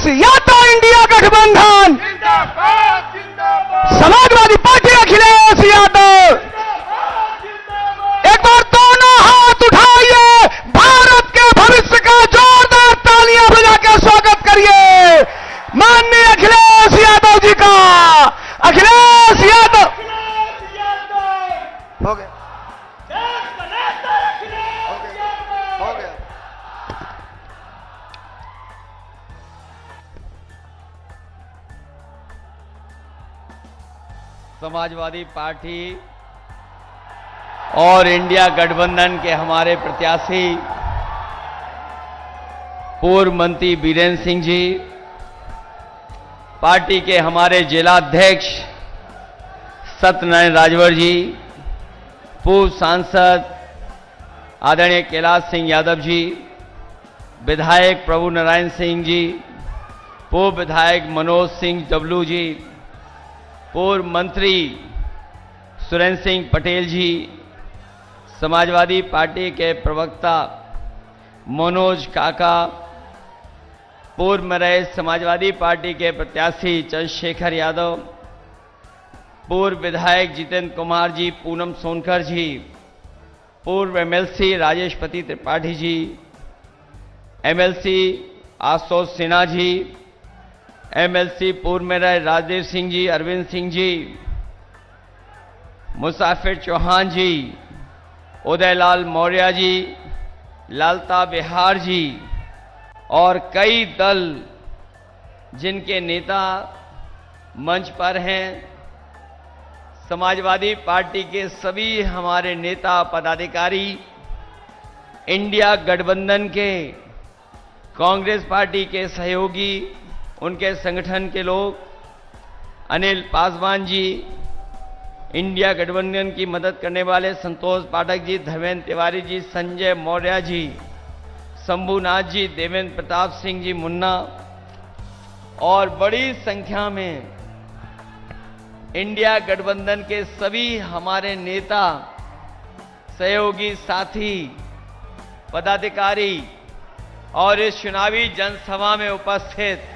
Akhilesh Yadav India गठबंधन, Samajwadi party Akhilesh Yadav. एक बार दोनों हाथ उठाइए, भारत के भविष्य का जोरदार तालियां बजा के स्वागत करिए माननीय अखिलेश यादव जी का। अखिलेश यादव हो गया, हो गया। समाजवादी पार्टी और इंडिया गठबंधन के हमारे प्रत्याशी पूर्व मंत्री बीरेंद्र सिंह जी, पार्टी के हमारे जिलाध्यक्ष सत्यनारायण राजवर जी, पूर्व सांसद आदरणीय कैलाश सिंह यादव जी, विधायक प्रभु नारायण सिंह जी, पूर्व विधायक मनोज सिंह डब्लू जी, पूर्व मंत्री सुरेंद्र सिंह पटेल जी, समाजवादी पार्टी के प्रवक्ता मनोज काका, पूर्व में रहे समाजवादी पार्टी के प्रत्याशी चंद्रशेखर यादव, पूर्व विधायक जितेंद्र कुमार जी, पूनम सोनकर जी, पूर्व MLC Rajeshpati Tripathi ji, MLC Ashutosh Sinha ji, MLC पूर्व में रहे राजदेव सिंह जी, अरविंद सिंह जी, मुसाफिर चौहान जी, उदयलाल मौर्य जी, लालता बिहार जी और कई दल जिनके नेता मंच पर हैं। समाजवादी पार्टी के सभी हमारे नेता पदाधिकारी, इंडिया गठबंधन के, कांग्रेस पार्टी के सहयोगी, उनके संगठन के लोग, अनिल पासवान जी, इंडिया गठबंधन की मदद करने वाले संतोष पाठक जी, धर्मेंद्र तिवारी जी, संजय मौर्य जी, शंभुनाथ जी, देवेंद्र प्रताप सिंह जी मुन्ना और बड़ी संख्या में इंडिया गठबंधन के सभी हमारे नेता, सहयोगी, साथी, पदाधिकारी और इस चुनावी जनसभा में उपस्थित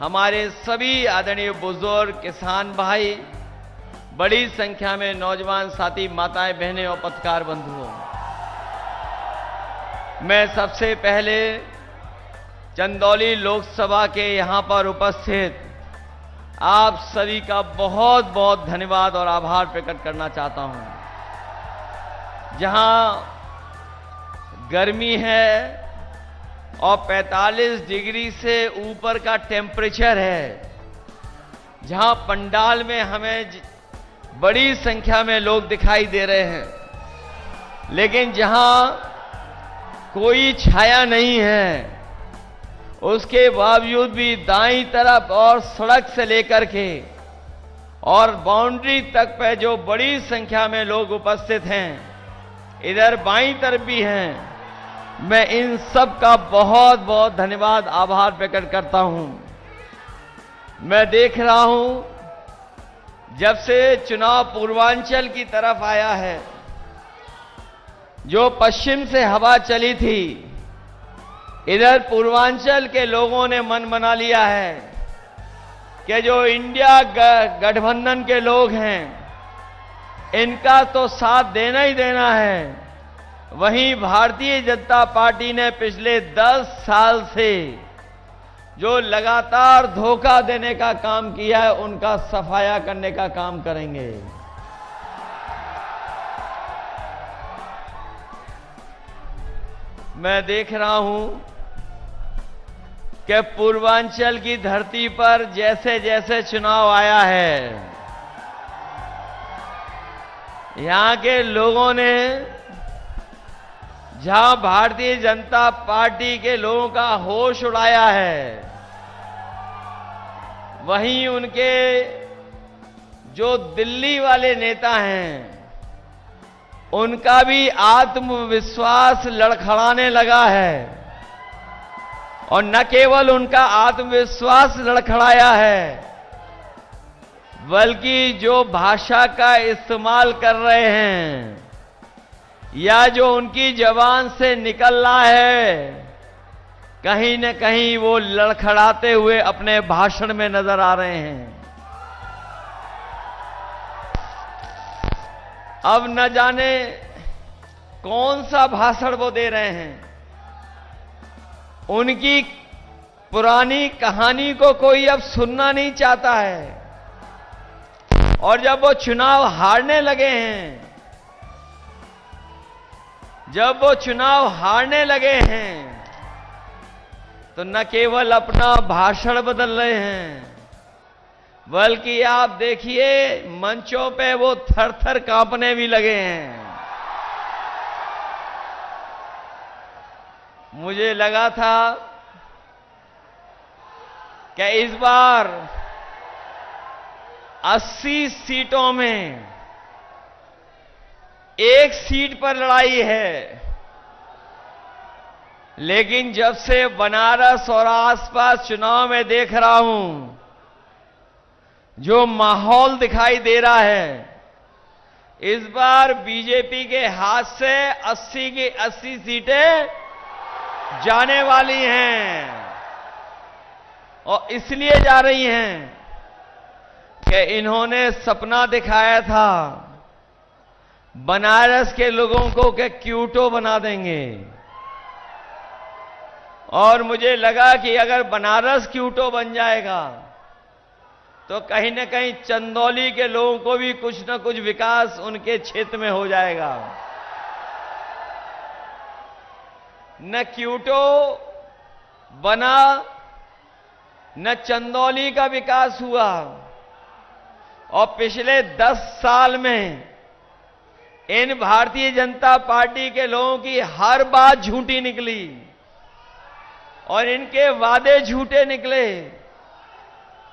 हमारे सभी आदरणीय बुजुर्ग, किसान भाई, बड़ी संख्या में नौजवान साथी, माताएं, बहनें और पत्रकार बंधुओं, मैं सबसे पहले चंदौली लोकसभा के यहां पर उपस्थित आप सभी का बहुत बहुत धन्यवाद और आभार प्रकट करना चाहता हूं। जहां गर्मी है और 45 डिग्री से ऊपर का टेम्परेचर है, जहां पंडाल में हमें बड़ी संख्या में लोग दिखाई दे रहे हैं, लेकिन जहां कोई छाया नहीं है, उसके बावजूद भी दाईं तरफ और सड़क से लेकर के और बाउंड्री तक पे जो बड़ी संख्या में लोग उपस्थित हैं, इधर बाईं तरफ भी हैं, मैं इन सब का बहुत बहुत धन्यवाद, आभार प्रकट करता हूं। मैं देख रहा हूं जब से चुनाव पूर्वांचल की तरफ आया है, जो पश्चिम से हवा चली थी, इधर पूर्वांचल के लोगों ने मन बना लिया है कि जो इंडिया गठबंधन के लोग हैं, इनका तो साथ देना ही देना है। वहीं भारतीय जनता पार्टी ने पिछले 10 साल से जो लगातार धोखा देने का काम किया है, उनका सफाया करने का काम करेंगे। मैं देख रहा हूं कि पूर्वांचल की धरती पर जैसे जैसे चुनाव आया है, यहां के लोगों ने, जहां भारतीय जनता पार्टी के लोगों का होश उड़ाया है, वहीं उनके जो दिल्ली वाले नेता हैं, उनका भी आत्मविश्वास लड़खड़ाने लगा है। और न केवल उनका आत्मविश्वास लड़खड़ाया है, बल्कि जो भाषा का इस्तेमाल कर रहे हैं या जो उनकी जबान से निकल रहा है, कहीं न कहीं वो लड़खड़ाते हुए अपने भाषण में नजर आ रहे हैं। अब न जाने कौन सा भाषण वो दे रहे हैं। उनकी पुरानी कहानी को कोई अब सुनना नहीं चाहता है। और जब वो चुनाव हारने लगे हैं, तो न केवल अपना भाषण बदल रहे हैं, बल्कि आप देखिए मंचों पे वो थर-थर कांपने भी लगे हैं। मुझे लगा था कि इस बार 80 सीटों में एक सीट पर लड़ाई है, लेकिन जब से बनारस और आसपास चुनाव में देख रहा हूं, जो माहौल दिखाई दे रहा है, इस बार बीजेपी के हाथ से 80 की 80 सीटें जाने वाली हैं। और इसलिए जा रही हैं कि इन्होंने सपना दिखाया था बनारस के लोगों को कि क्यूटो बना देंगे। और मुझे लगा कि अगर बनारस क्यूटो बन जाएगा तो कहीं न कहीं चंदौली के लोगों को भी कुछ न कुछ विकास उनके क्षेत्र में हो जाएगा। न क्यूटो बना, न चंदौली का विकास हुआ। और पिछले 10 साल में इन भारतीय जनता पार्टी के लोगों की हर बात झूठी निकली और इनके वादे झूठे निकले।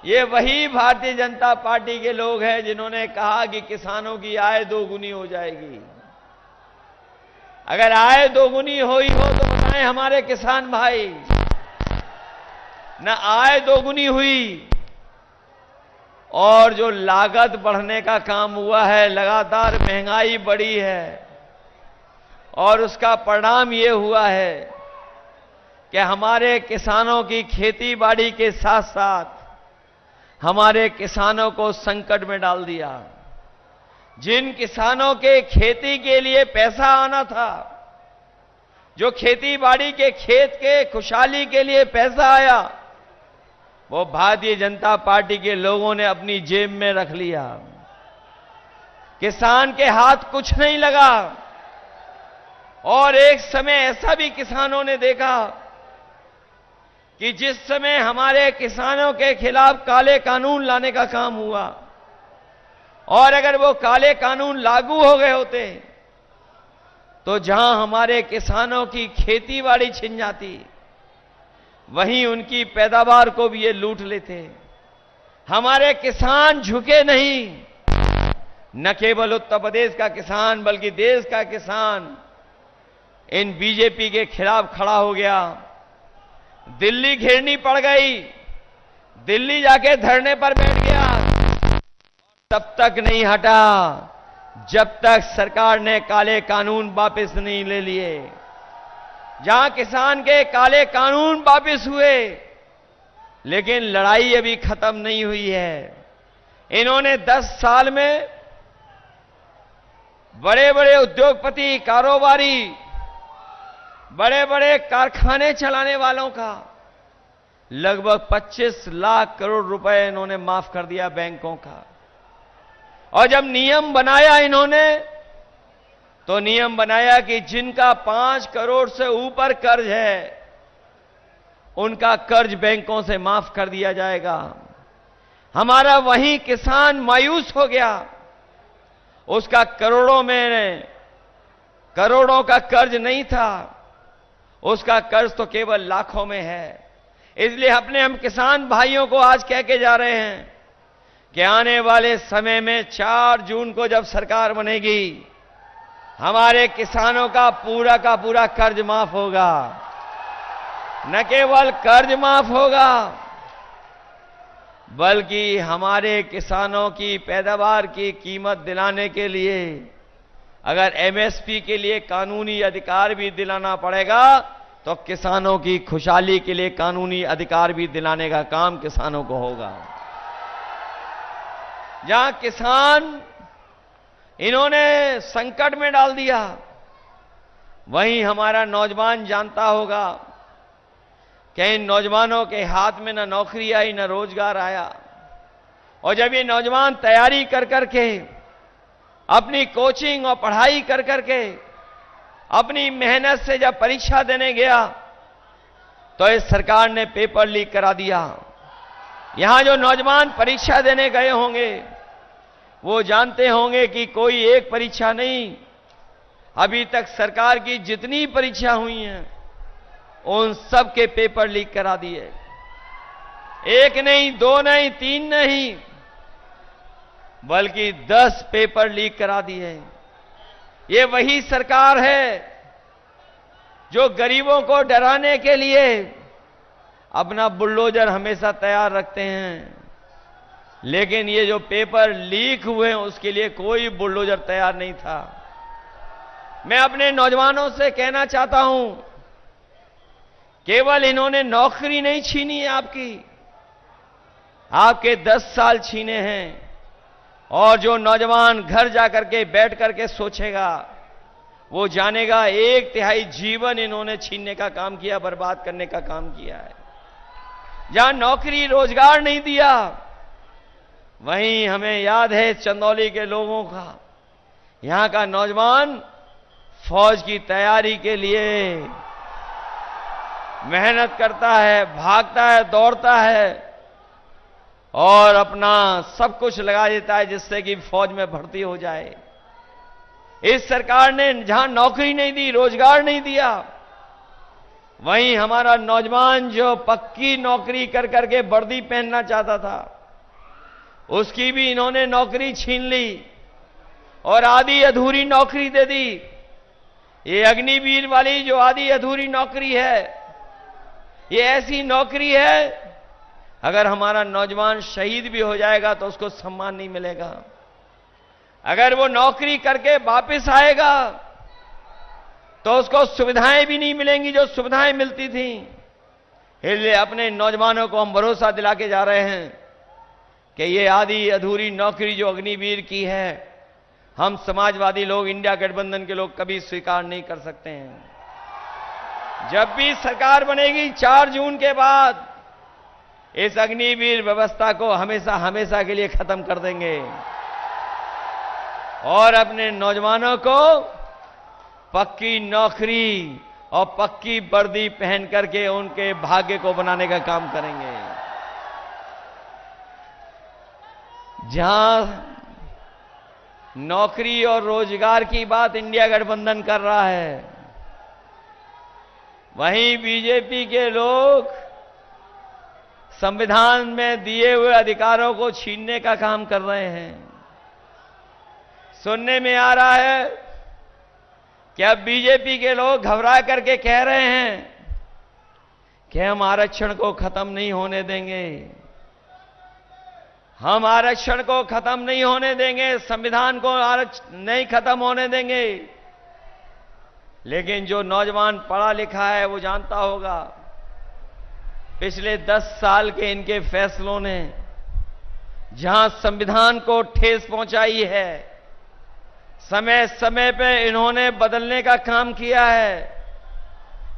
ये वही भारतीय जनता पार्टी के लोग हैं जिन्होंने कहा कि किसानों की आय दोगुनी हो जाएगी। अगर आय दोगुनी हुई हो तो बताएं हमारे किसान भाई। न आय दोगुनी हुई और जो लागत बढ़ने का काम हुआ है, लगातार महंगाई बढ़ी है और उसका परिणाम ये हुआ है कि हमारे किसानों की खेती बाड़ी के साथ साथ हमारे किसानों को संकट में डाल दिया। जिन किसानों के खेती के लिए पैसा आना था, जो खेती बाड़ी के खेत के खुशहाली के लिए पैसा आया, वो भारतीय जनता पार्टी के लोगों ने अपनी जेब में रख लिया। किसान के हाथ कुछ नहीं लगा। और एक समय ऐसा भी किसानों ने देखा कि जिस समय हमारे किसानों के खिलाफ काले कानून लाने का काम हुआ और अगर वो काले कानून लागू हो गए होते तो जहां हमारे किसानों की खेती बाड़ी छिन जाती, वहीं उनकी पैदावार को भी ये लूट लेते। हमारे किसान झुके नहीं। न केवल उत्तर प्रदेश का किसान बल्कि देश का किसान इन बीजेपी के खिलाफ खड़ा हो गया। दिल्ली घेरनी पड़ गई, दिल्ली जाके धरने पर बैठ गया। तब तक नहीं हटा जब तक सरकार ने काले कानून वापस नहीं ले लिए। जहां किसान के काले कानून वापस हुए, लेकिन लड़ाई अभी खत्म नहीं हुई है। इन्होंने 10 साल में बड़े बड़े उद्योगपति, कारोबारी, बड़े बड़े कारखाने चलाने वालों का लगभग 25 लाख करोड़ रुपए इन्होंने माफ कर दिया बैंकों का। और जब नियम बनाया इन्होंने, तो नियम बनाया कि जिनका 5 करोड़ से ऊपर कर्ज है, उनका कर्ज बैंकों से माफ कर दिया जाएगा। हमारा वही किसान मायूस हो गया। उसका करोड़ों का कर्ज नहीं था, उसका कर्ज तो केवल लाखों में है। इसलिए हम किसान भाइयों को आज कह के जा रहे हैं कि आने वाले समय में 4 जून को जब सरकार बनेगी, हमारे किसानों का पूरा कर्ज माफ होगा। न केवल कर्ज माफ होगा, बल्कि हमारे किसानों की पैदावार की कीमत दिलाने के लिए अगर एमएसपी के लिए कानूनी अधिकार भी दिलाना पड़ेगा तो किसानों की खुशहाली के लिए कानूनी अधिकार भी दिलाने का काम किसानों को होगा। जहां किसान इन्होंने संकट में डाल दिया, वहीं हमारा नौजवान जानता होगा कि इन नौजवानों के हाथ में न नौकरी आई न रोजगार आया। और जब ये नौजवान तैयारी कर करके, अपनी कोचिंग और पढ़ाई कर करके, अपनी मेहनत से जब परीक्षा देने गया, तो इस सरकार ने पेपर लीक करा दिया। यहां जो नौजवान परीक्षा देने गए होंगे वो जानते होंगे कि कोई एक परीक्षा नहीं, अभी तक सरकार की जितनी परीक्षा हुई हैं उन सब के पेपर लीक करा दिए। एक नहीं, दो नहीं, तीन नहीं, बल्कि 10 पेपर लीक करा दिए। ये वही सरकार है जो गरीबों को डराने के लिए अपना बुलडोजर हमेशा तैयार रखते हैं, लेकिन ये जो पेपर लीक हुए हैं उसके लिए कोई बुलडोजर तैयार नहीं था। मैं अपने नौजवानों से कहना चाहता हूं, केवल इन्होंने नौकरी नहीं छीनी है आपके 10 साल छीने हैं। और जो नौजवान घर जाकर के बैठ करके सोचेगा वो जानेगा 1/3 जीवन इन्होंने छीनने का काम किया, बर्बाद करने का काम किया है। जहां नौकरी रोजगार नहीं दिया, वहीं हमें याद है चंदौली के लोगों का, यहां का नौजवान फौज की तैयारी के लिए मेहनत करता है, भागता है, दौड़ता है और अपना सब कुछ लगा देता है जिससे कि फौज में भर्ती हो जाए। इस सरकार ने जहां नौकरी नहीं दी, रोजगार नहीं दिया, वहीं हमारा नौजवान जो पक्की नौकरी कर करके वर्दी पहनना चाहता था, उसकी भी इन्होंने नौकरी छीन ली और आधी अधूरी नौकरी दे दी। ये अग्निवीर वाली जो आधी अधूरी नौकरी है, ये ऐसी नौकरी है अगर हमारा नौजवान शहीद भी हो जाएगा तो उसको सम्मान नहीं मिलेगा। अगर वो नौकरी करके वापस आएगा तो उसको सुविधाएं भी नहीं मिलेंगी जो सुविधाएं मिलती थी। इसलिए अपने नौजवानों को हम भरोसा दिला के जा रहे हैं कि ये आधी अधूरी नौकरी जो अग्निवीर की है, हम समाजवादी लोग, इंडिया गठबंधन के लोग कभी स्वीकार नहीं कर सकते हैं। जब भी सरकार बनेगी 4 जून के बाद, इस अग्निवीर व्यवस्था को हमेशा हमेशा के लिए खत्म कर देंगे और अपने नौजवानों को पक्की नौकरी और पक्की वर्दी पहन करके उनके भाग्य को बनाने का काम करेंगे। जहां नौकरी और रोजगार की बात इंडिया गठबंधन कर रहा है, वहीं बीजेपी के लोग संविधान में दिए हुए अधिकारों को छीनने का काम कर रहे हैं। सुनने में आ रहा है कि अब बीजेपी के लोग घबरा करके कह रहे हैं कि हम आरक्षण को खत्म नहीं होने देंगे, हम आरक्षण को खत्म नहीं होने देंगे, संविधान को नहीं खत्म होने देंगे। लेकिन जो नौजवान पढ़ा लिखा है वो जानता होगा, पिछले 10 साल के इनके फैसलों ने जहां संविधान को ठेस पहुंचाई है, समय समय पे इन्होंने बदलने का काम किया है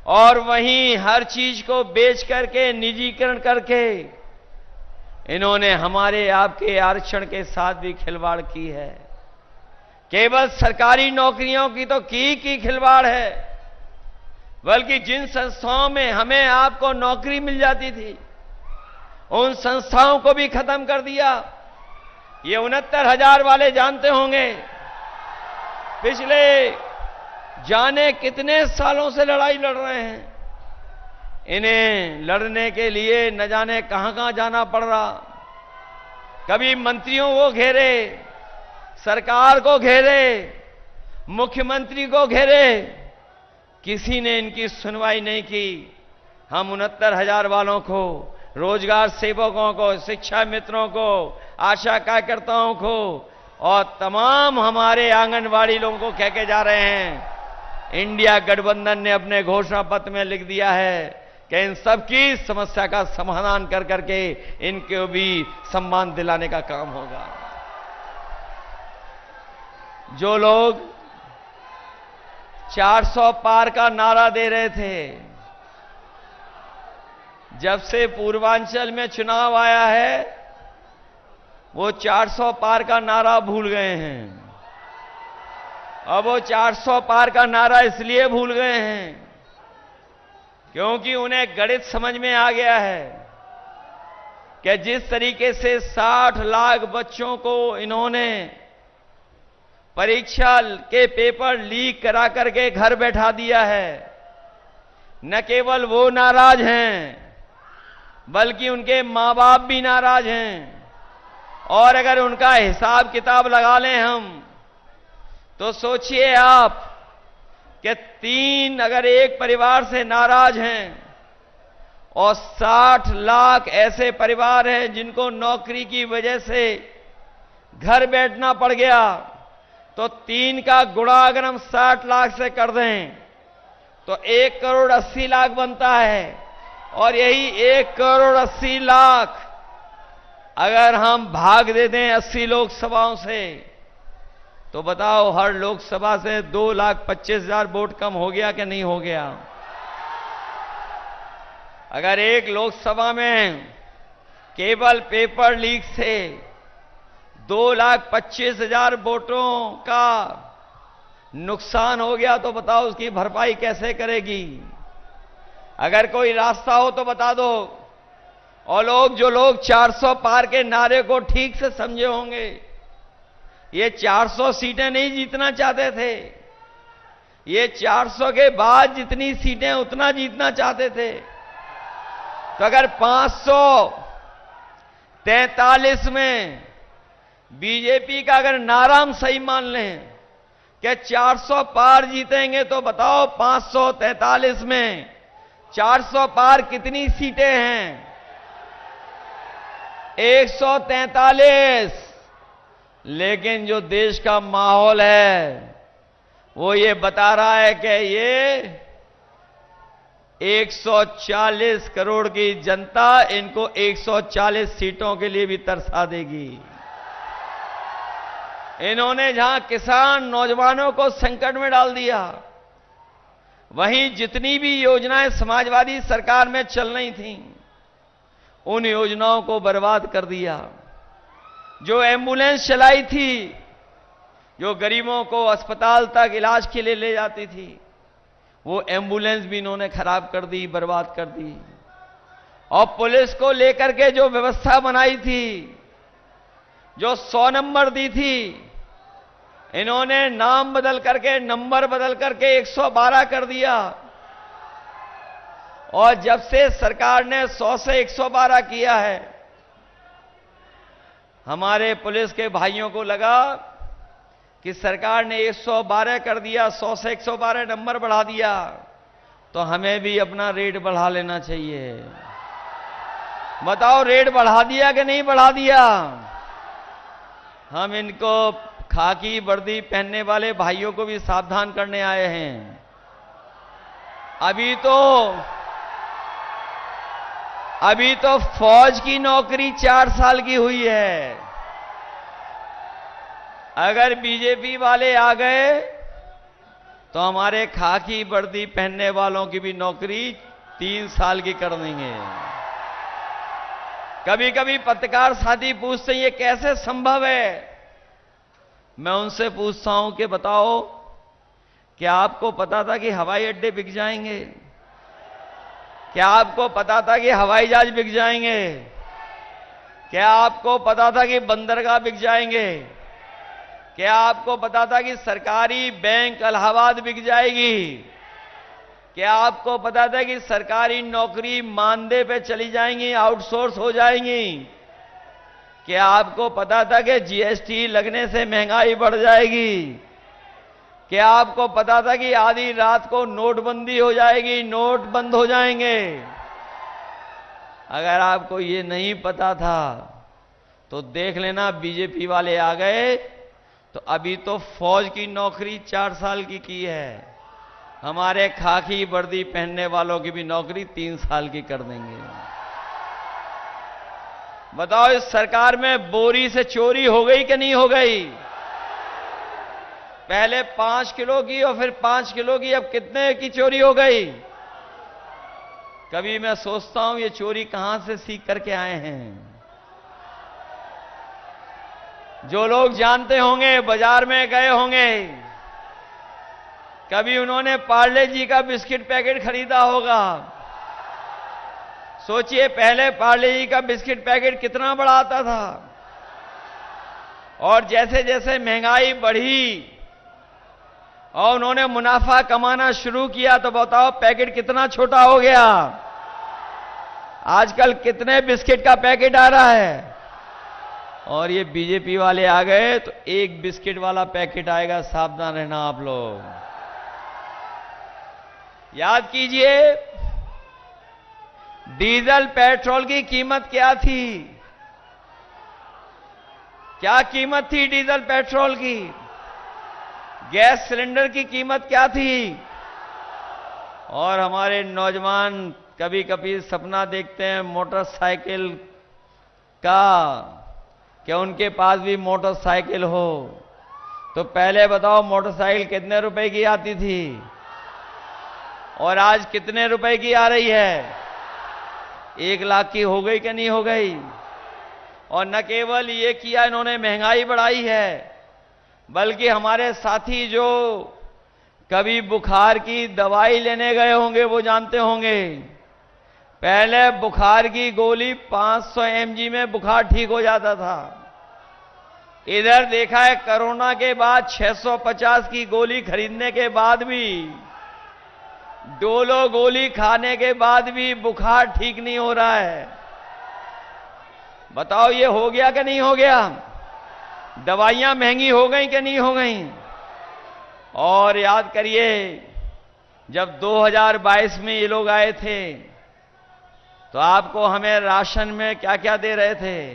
और वहीं हर चीज को बेच करके, निजीकरण करके इन्होंने हमारे आपके आरक्षण के साथ भी खिलवाड़ की है। केवल सरकारी नौकरियों की तो की खिलवाड़ है, बल्कि जिन संस्थाओं में हमें आपको नौकरी मिल जाती थी उन संस्थाओं को भी खत्म कर दिया। ये 69,000 वाले जानते होंगे, पिछले जाने कितने सालों से लड़ाई लड़ रहे हैं। इन्हें लड़ने के लिए न जाने कहां कहां जाना पड़ रहा। कभी मंत्रियों को घेरे, सरकार को घेरे, मुख्यमंत्री को घेरे, किसी ने इनकी सुनवाई नहीं की। हम 69,000 वालों को, रोजगार सेवकों को, शिक्षा मित्रों को, आशा कार्यकर्ताओं को और तमाम हमारे आंगनवाड़ी लोगों को कह के जा रहे हैं इंडिया गठबंधन ने अपने घोषणा पत्र में लिख दिया है कि इन सबकी समस्या का समाधान कर करके इनको भी सम्मान दिलाने का काम होगा। जो लोग 400 पार का नारा दे रहे थे, जब से पूर्वांचल में चुनाव आया है वो 400 पार का नारा भूल गए हैं। अब वो 400 पार का नारा इसलिए भूल गए हैं क्योंकि उन्हें गणित समझ में आ गया है कि जिस तरीके से 60 लाख बच्चों को इन्होंने परीक्षा के पेपर लीक करा करके घर बैठा दिया है, न केवल वो नाराज हैं बल्कि उनके मां बाप भी नाराज हैं। और अगर उनका हिसाब किताब लगा लें हम तो सोचिए आप कि 3 अगर एक परिवार से नाराज हैं और 60 लाख ऐसे परिवार हैं जिनको नौकरी की वजह से घर बैठना पड़ गया, तो 3 का गुणा अगर हम 60 लाख से कर दें तो 1 करोड़ 80 लाख बनता है। और यही 1 करोड़ 80 लाख अगर हम भाग दे दें 80 लोकसभाओं से तो बताओ हर लोकसभा से 2,25,000 वोट कम हो गया कि नहीं हो गया? अगर एक लोकसभा में केवल पेपर लीक से 2,25,000 वोटों का नुकसान हो गया तो बताओ उसकी भरपाई कैसे करेगी? अगर कोई रास्ता हो तो बता दो। और जो लोग 400 पार के नारे को ठीक से समझे होंगे, ये 400 सीटें नहीं जीतना चाहते थे, ये 400 के बाद जितनी सीटें उतना जीतना चाहते थे। तो अगर 543 में बीजेपी का अगर नारा हम सही मान लें कि 400 पार जीतेंगे तो बताओ 543 में 400 पार कितनी सीटें हैं? 143। लेकिन जो देश का माहौल है वो ये बता रहा है कि ये 140 करोड़ की जनता इनको 140 सीटों के लिए भी तरसा देगी। इन्होंने जहां किसान नौजवानों को संकट में डाल दिया, वहीं जितनी भी योजनाएं समाजवादी सरकार में चल रही थीं उन योजनाओं को बर्बाद कर दिया। जो एम्बुलेंस चलाई थी, जो गरीबों को अस्पताल तक इलाज के लिए ले जाती थी, वो एम्बुलेंस भी इन्होंने खराब कर दी, बर्बाद कर दी। और पुलिस को लेकर के जो व्यवस्था बनाई थी, जो 100 नंबर दी थी, इन्होंने नाम बदल करके, नंबर बदल करके 112 कर दिया। और जब से सरकार ने 100 से 112 किया है, हमारे पुलिस के भाइयों को लगा कि सरकार ने 112 कर दिया, 100 से 112 नंबर बढ़ा दिया, तो हमें भी अपना रेट बढ़ा लेना चाहिए। बताओ रेट बढ़ा दिया कि नहीं बढ़ा दिया? हम इनको खाकी वर्दी पहनने वाले भाइयों को भी सावधान करने आए हैं। अभी तो फौज की नौकरी 4 साल की हुई है। अगर बीजेपी वाले आ गए तो हमारे खाकी वर्दी पहनने वालों की भी नौकरी 3 साल की कर देंगे। कभी कभी पत्रकार साथी पूछते हैं ये कैसे संभव है? मैं उनसे पूछता हूं कि बताओ, क्या आपको पता था कि हवाई अड्डे बिक जाएंगे? क्या आपको पता था कि हवाई जहाज बिक जाएंगे? क्या आपको पता था कि बंदरगाह बिक जाएंगे? क्या आपको पता था कि सरकारी बैंक इलाहाबाद बिक जाएगी? क्या आपको पता था कि सरकारी नौकरी मानदे पे चली जाएंगी, आउटसोर्स हो जाएंगी? क्या आपको पता था कि जीएसटी लगने से महंगाई बढ़ जाएगी? क्या आपको पता था कि आधी रात को नोटबंदी हो जाएगी, नोट बंद हो जाएंगे? अगर आपको ये नहीं पता था तो देख लेना, बीजेपी वाले आ गए तो अभी तो फौज की नौकरी 4 साल की है। हमारे खाकी वर्दी पहनने वालों की भी नौकरी 3 साल की कर देंगे। बताओ इस सरकार में बोरी से चोरी हो गई कि नहीं हो गई? पहले 5 किलो की और फिर 5 किलो की, अब कितने की चोरी हो गई? कभी मैं सोचता हूं ये चोरी कहां से सीख करके आए हैं। जो लोग जानते होंगे, बाजार में गए होंगे, कभी उन्होंने पार्ले जी का बिस्किट पैकेट खरीदा होगा। सोचिए पहले पार्ले जी का बिस्किट पैकेट कितना बड़ा आता था, और जैसे जैसे महंगाई बढ़ी और उन्होंने मुनाफा कमाना शुरू किया तो बताओ पैकेट कितना छोटा हो गया। आजकल कितने बिस्किट का पैकेट आ रहा है, और ये बीजेपी वाले आ गए तो एक बिस्किट वाला पैकेट आएगा, सावधान रहना आप लोग। याद कीजिए डीजल पेट्रोल की कीमत क्या थी? क्या कीमत थी डीजल पेट्रोल की? गैस सिलेंडर की कीमत क्या थी? और हमारे नौजवान कभी कभी सपना देखते हैं मोटरसाइकिल का, क्या उनके पास भी मोटरसाइकिल हो। तो पहले बताओ मोटरसाइकिल कितने रुपए की आती थी और आज कितने रुपए की आ रही है? 1 लाख की हो गई कि नहीं हो गई? और न केवल ये किया इन्होंने, महंगाई बढ़ाई है, बल्कि हमारे साथी जो कभी बुखार की दवाई लेने गए होंगे वो जानते होंगे, पहले बुखार की गोली 500 mg में बुखार ठीक हो जाता था। इधर देखा है कोरोना के बाद 650 की गोली खरीदने के बाद भी, डोलो गोली खाने के बाद भी बुखार ठीक नहीं हो रहा है। बताओ ये हो गया कि नहीं हो गया? दवाइयां महंगी हो गई कि नहीं हो गई? और याद करिए जब 2022 में ये लोग आए थे तो आपको हमें राशन में क्या क्या दे रहे थे?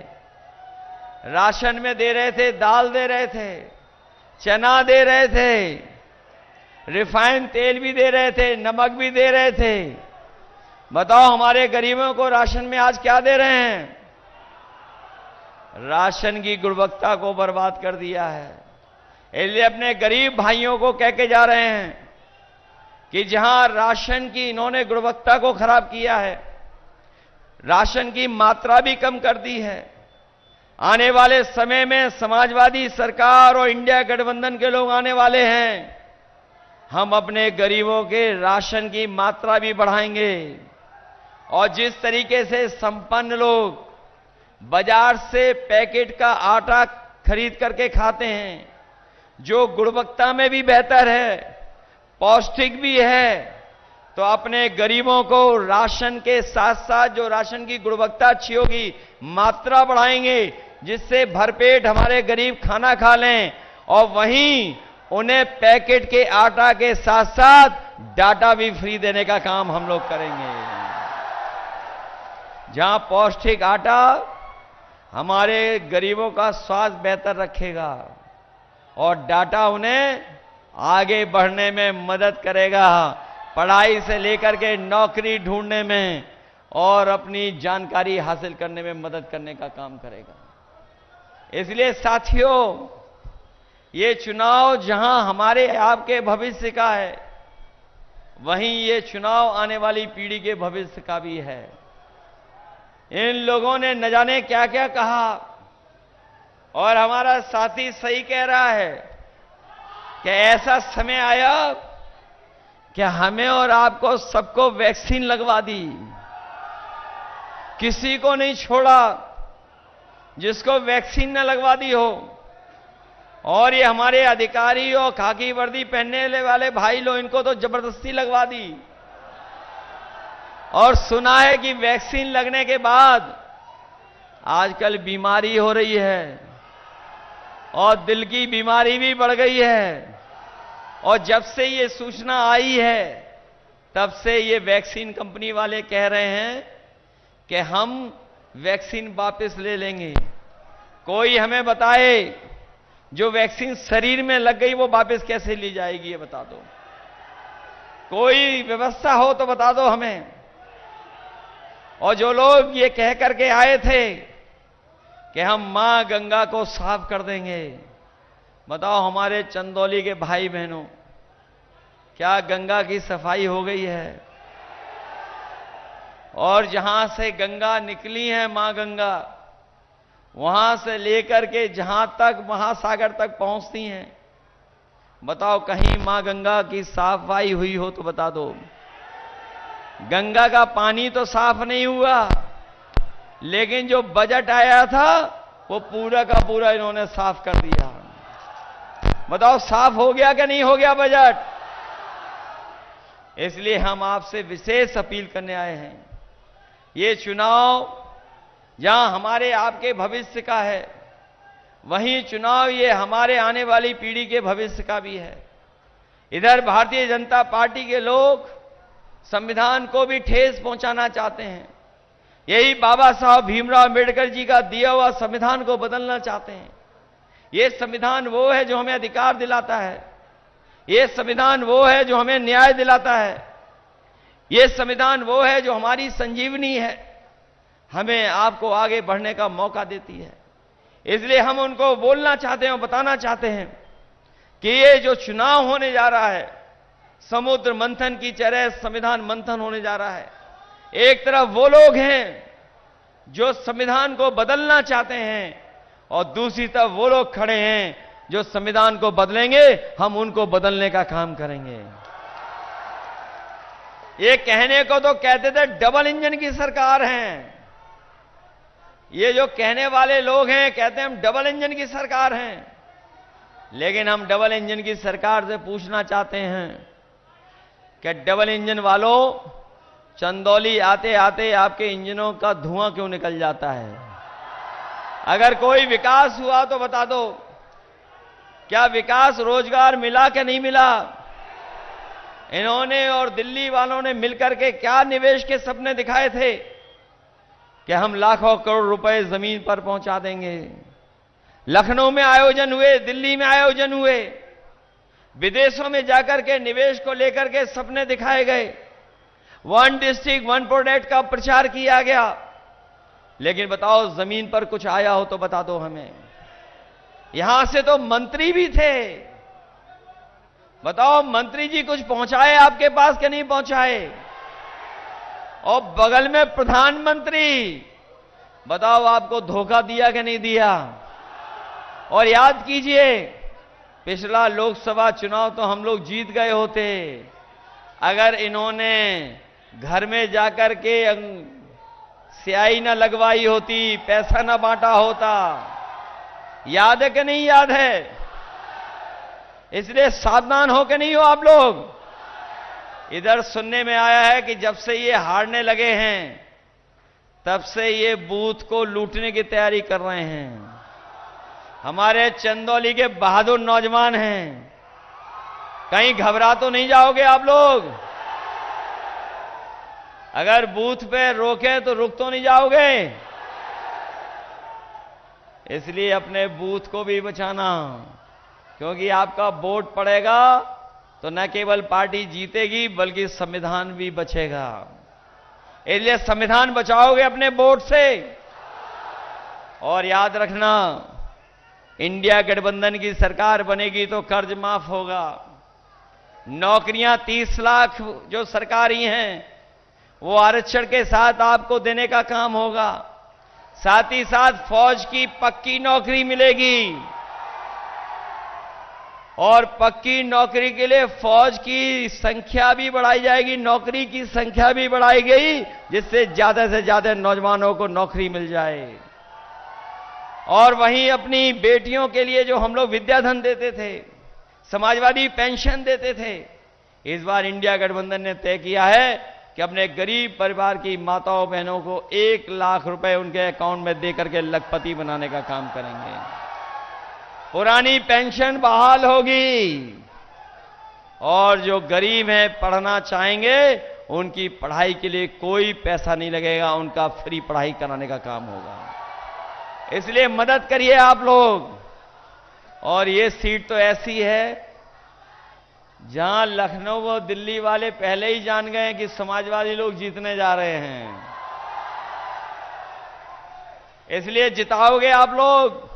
राशन में दे रहे थे, दाल दे रहे थे, चना दे रहे थे, रिफाइंड तेल भी दे रहे थे, नमक भी दे रहे थे। बताओ हमारे गरीबों को राशन में आज क्या दे रहे हैं? राशन की गुणवत्ता को बर्बाद कर दिया है। इसलिए अपने गरीब भाइयों को कह के जा रहे हैं कि जहां राशन की इन्होंने गुणवत्ता को खराब किया है, राशन की मात्रा भी कम कर दी है, आने वाले समय में समाजवादी सरकार और इंडिया गठबंधन के लोग आने वाले हैं, हम अपने गरीबों के राशन की मात्रा भी बढ़ाएंगे। और जिस तरीके से संपन्न लोग बाजार से पैकेट का आटा खरीद करके खाते हैं, जो गुणवत्ता में भी बेहतर है, पौष्टिक भी है, तो अपने गरीबों को राशन के साथ साथ जो राशन की गुणवत्ता अच्छी होगी, मात्रा बढ़ाएंगे, जिससे भरपेट हमारे गरीब खाना खा लें। और वहीं उन्हें पैकेट के आटा के साथ साथ डाटा भी फ्री देने का काम हम लोग करेंगे। जहां पौष्टिक आटा हमारे गरीबों का स्वास्थ्य बेहतर रखेगा और डाटा उन्हें आगे बढ़ने में मदद करेगा, पढ़ाई से लेकर के नौकरी ढूंढने में और अपनी जानकारी हासिल करने में मदद करने का काम करेगा। इसलिए साथियों, ये चुनाव जहां हमारे आपके भविष्य का है, वहीं ये चुनाव आने वाली पीढ़ी के भविष्य का भी है। इन लोगों ने न जाने क्या क्या कहा, और हमारा साथी सही कह रहा है कि ऐसा समय आया कि हमें और आपको सबको वैक्सीन लगवा दी, किसी को नहीं छोड़ा जिसको वैक्सीन न लगवा दी हो। और ये हमारे अधिकारी और खाकी वर्दी पहनने वाले भाई लोग, इनको तो जबरदस्ती लगवा दी। और सुना है कि वैक्सीन लगने के बाद आजकल बीमारी हो रही है और दिल की बीमारी भी बढ़ गई है। और जब से ये सूचना आई है तब से ये वैक्सीन कंपनी वाले कह रहे हैं कि हम वैक्सीन वापस ले लेंगे। कोई हमें बताए जो वैक्सीन शरीर में लग गई वो वापस कैसे ली जाएगी, ये बता दो। कोई व्यवस्था हो तो बता दो हमें। और जो लोग ये कह करके आए थे कि हम मां गंगा को साफ कर देंगे, बताओ हमारे चंदौली के भाई बहनों, क्या गंगा की सफाई हो गई है? और जहां से गंगा निकली है मां गंगा, वहां से लेकर के जहां तक महासागर तक पहुंचती हैं, बताओ कहीं मां गंगा की सफाई हुई हो तो बता दो। गंगा का पानी तो साफ नहीं हुआ, लेकिन जो बजट आया था वो पूरा का पूरा इन्होंने साफ कर दिया। बताओ साफ हो गया कि नहीं हो गया बजट? इसलिए हम आपसे विशेष अपील करने आए हैं। ये चुनाव जहां हमारे आपके भविष्य का है, वहीं चुनाव ये हमारे आने वाली पीढ़ी के भविष्य का भी है। इधर भारतीय जनता पार्टी के लोग संविधान को भी ठेस पहुंचाना चाहते हैं। यही बाबा साहब भीमराव अम्बेडकर जी का दिया हुआ संविधान को बदलना चाहते हैं। यह संविधान वो है जो हमें अधिकार दिलाता है, यह संविधान वो है जो हमें न्याय दिलाता है, यह संविधान वो है जो हमारी संजीवनी है, हमें आपको आगे बढ़ने का मौका देती है। इसलिए हम उनको बोलना चाहते हैं और बताना चाहते हैं कि ये जो चुनाव होने जा रहा है, समुद्र मंथन की तरह संविधान मंथन होने जा रहा है। एक तरफ वो लोग हैं जो संविधान को बदलना चाहते हैं, और दूसरी तरफ वो लोग खड़े हैं जो संविधान को बदलेंगे, हम उनको बदलने का काम करेंगे। ये कहने को तो कहते थे डबल इंजन की सरकार है, ये जो कहने वाले लोग हैं कहते हैं हम डबल इंजन की सरकार हैं, लेकिन हम डबल इंजन की सरकार से पूछना चाहते हैं कि डबल इंजन वालों, चंदौली आते आते आपके इंजनों का धुआं क्यों निकल जाता है? अगर कोई विकास हुआ तो बता दो। क्या विकास रोजगार मिला कि नहीं मिला? इन्होंने और दिल्ली वालों ने मिलकर के क्या निवेश के सपने दिखाए थे कि हम लाखों करोड़ रुपए जमीन पर पहुंचा देंगे। लखनऊ में आयोजन हुए, दिल्ली में आयोजन हुए, विदेशों में जाकर के निवेश को लेकर के सपने दिखाए गए, 1 डिस्ट्रिक्ट 1 प्रोडक्ट का प्रचार किया गया, लेकिन बताओ जमीन पर कुछ आया हो तो बता दो हमें। यहां से तो मंत्री भी थे, बताओ मंत्री जी कुछ पहुंचाए आपके पास कि नहीं पहुंचाए? और बगल में प्रधानमंत्री, बताओ आपको धोखा दिया कि नहीं दिया? और याद कीजिए, पिछला लोकसभा चुनाव तो हम लोग जीत गए होते अगर इन्होंने घर में जाकर के स्याही न लगवाई होती, पैसा न बांटा होता। याद है कि नहीं याद है? इसलिए सावधान हो के नहीं हो आप लोग। इधर सुनने में आया है कि जब से ये हारने लगे हैं, तब से ये बूथ को लूटने की तैयारी कर रहे हैं। हमारे चंदौली के बहादुर नौजवान हैं, कहीं घबरा तो नहीं जाओगे आप लोग? अगर बूथ पे रोके तो रुक तो नहीं जाओगे? इसलिए अपने बूथ को भी बचाना, क्योंकि आपका वोट पड़ेगा तो न केवल पार्टी जीतेगी बल्कि संविधान भी बचेगा। इसलिए संविधान बचाओगे अपने वोट से। और याद रखना, इंडिया गठबंधन की सरकार बनेगी तो कर्ज माफ होगा, नौकरियां 30 लाख जो सरकारी हैं वो आरक्षण के साथ आपको देने का काम होगा, साथ ही साथ फौज की पक्की नौकरी मिलेगी। और पक्की नौकरी के लिए फौज की संख्या भी बढ़ाई जाएगी, नौकरी की संख्या भी बढ़ाई गई, जिससे ज्यादा से ज्यादा नौजवानों को नौकरी मिल जाए। और वहीं अपनी बेटियों के लिए जो हम लोग विद्याधन देते थे, समाजवादी पेंशन देते थे, इस बार इंडिया गठबंधन ने तय किया है कि अपने गरीब परिवार की माताओं बहनों को 1 लाख रुपए उनके अकाउंट में देकर के लखपति बनाने का काम करेंगे। पुरानी पेंशन बहाल होगी, और जो गरीब हैं पढ़ना चाहेंगे उनकी पढ़ाई के लिए कोई पैसा नहीं लगेगा, उनका फ्री पढ़ाई कराने का काम होगा। इसलिए मदद करिए आप लोग। और ये सीट तो ऐसी है जहां लखनऊ और दिल्ली वाले पहले ही जान गए हैं कि समाजवादी लोग जीतने जा रहे हैं, इसलिए जिताओगे आप लोग।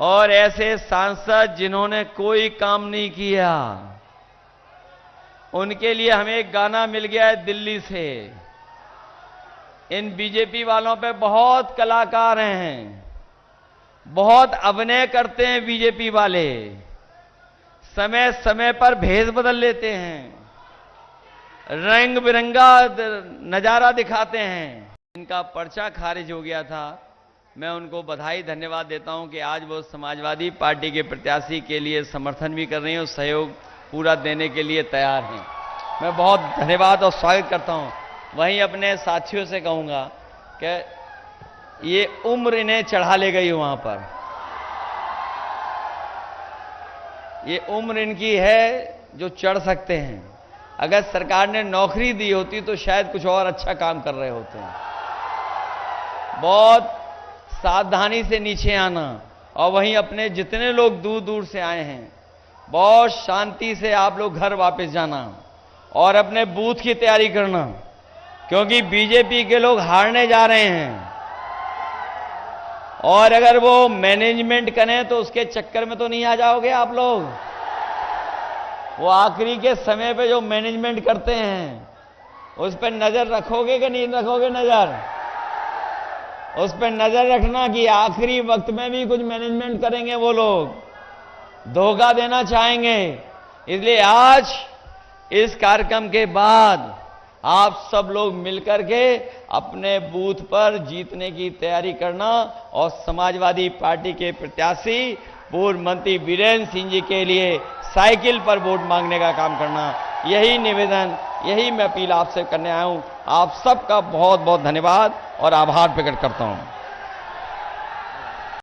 और ऐसे सांसद जिन्होंने कोई काम नहीं किया, उनके लिए हमें एक गाना मिल गया है दिल्ली से। इन बीजेपी वालों पे बहुत कलाकार हैं, बहुत अभिनय करते हैं बीजेपी वाले, समय समय पर भेष बदल लेते हैं, रंग बिरंगा नजारा दिखाते हैं। इनका पर्चा खारिज हो गया था, मैं उनको बधाई धन्यवाद देता हूं कि आज वो समाजवादी पार्टी के प्रत्याशी के लिए समर्थन भी कर रही हैं और सहयोग पूरा देने के लिए तैयार हैं। मैं बहुत धन्यवाद और स्वागत करता हूं। वहीं अपने साथियों से कहूंगा कि ये उम्र इन्हें चढ़ा ले गई वहां पर, ये उम्र इनकी है जो चढ़ सकते हैं। अगर सरकार ने नौकरी दी होती तो शायद कुछ और अच्छा काम कर रहे होते हैं। बहुत सावधानी से नीचे आना, और वहीं अपने जितने लोग दूर दूर से आए हैं, बहुत शांति से आप लोग घर वापस जाना और अपने बूथ की तैयारी करना, क्योंकि बीजेपी के लोग हारने जा रहे हैं। और अगर वो मैनेजमेंट करें तो उसके चक्कर में तो नहीं आ जाओगे आप लोग। वो आखिरी के समय पे जो मैनेजमेंट करते हैं उस पर नजर रखोगे कि नहीं रखोगे नजर? उस पर नजर रखना कि आखिरी वक्त में भी कुछ मैनेजमेंट करेंगे वो लोग, धोखा देना चाहेंगे। इसलिए आज इस कार्यक्रम के बाद आप सब लोग मिलकर के अपने बूथ पर जीतने की तैयारी करना और समाजवादी पार्टी के प्रत्याशी पूर्व मंत्री वीरेंद्र सिंह जी के लिए साइकिल पर वोट मांगने का काम करना, यही निवेदन, यही मैं अपील आपसे करने आया हूं। आप सबका बहुत बहुत धन्यवाद और आभार प्रकट करता हूं।